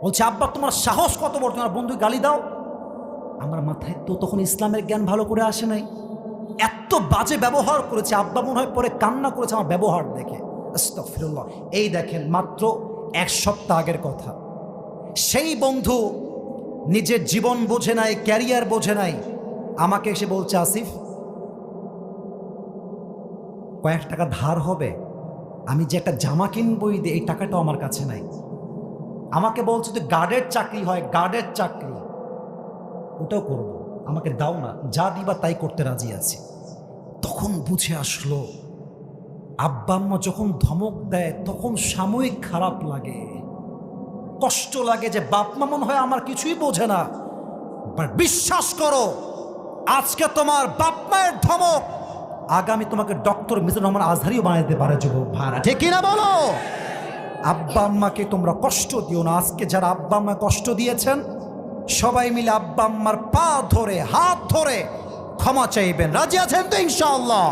বলছে আব্বা তোমার সাহস কত বড়, তোমার বন্ধু গালি দাও। আমার মাথায় তো তখন ইসলামের জ্ঞান ভালো করে আসে নাই, এত বাজে ব্যবহার করেছে। আব্বা মনে হয় পরে কান্না করেছে আমার ব্যবহার দেখে। আস্তাগফিরুল্লাহ। এই দেখেন মাত্র 1 সপ্তাহ আগের কথা। সেই বন্ধু নিজের জীবন বোঝে নাই, ক্যারিয়ার বোঝে নাই, আমাকে এসে বলছে আসিফ কয়েক টাকা ধার হবে, আমি যে একটা জামা কিনবই দিই এই টাকাটাও আমার কাছে নাই। আমাকে বলছে যে গার্ডের চাকরি হয়, গার্ডের চাকরি ওটাও করব, আমাকে দাও না, যা দিবা তাই করতে রাজি আছি। তখন বুঝে আসলো আব্বা আম্মা যখন ধমক দেয় তখন সাময়িক খারাপ লাগে, কষ্ট লাগে যে বাপ মা মনে হয় আমার কিছুই বোঝে না। বাট বিশ্বাস করো আজকে তোমার বাপ মায়ের ধমক আগামী তোমাকে ডক্টর মিজানুর রহমান আজহারিও বানাইতে পারে যুবক ভাইরা, ঠিক কিনা বলো? আব্বা আম্মাকে তোমরা কষ্ট দিও না। আজকে যারা আব্বা আম্মা কষ্ট দিয়েছেন সবাই মিলে আব্বা আম্মার পা ধরে হাত ধরে ক্ষমা চাইবেন, রাজি আছেন তো ইনশাআল্লাহ?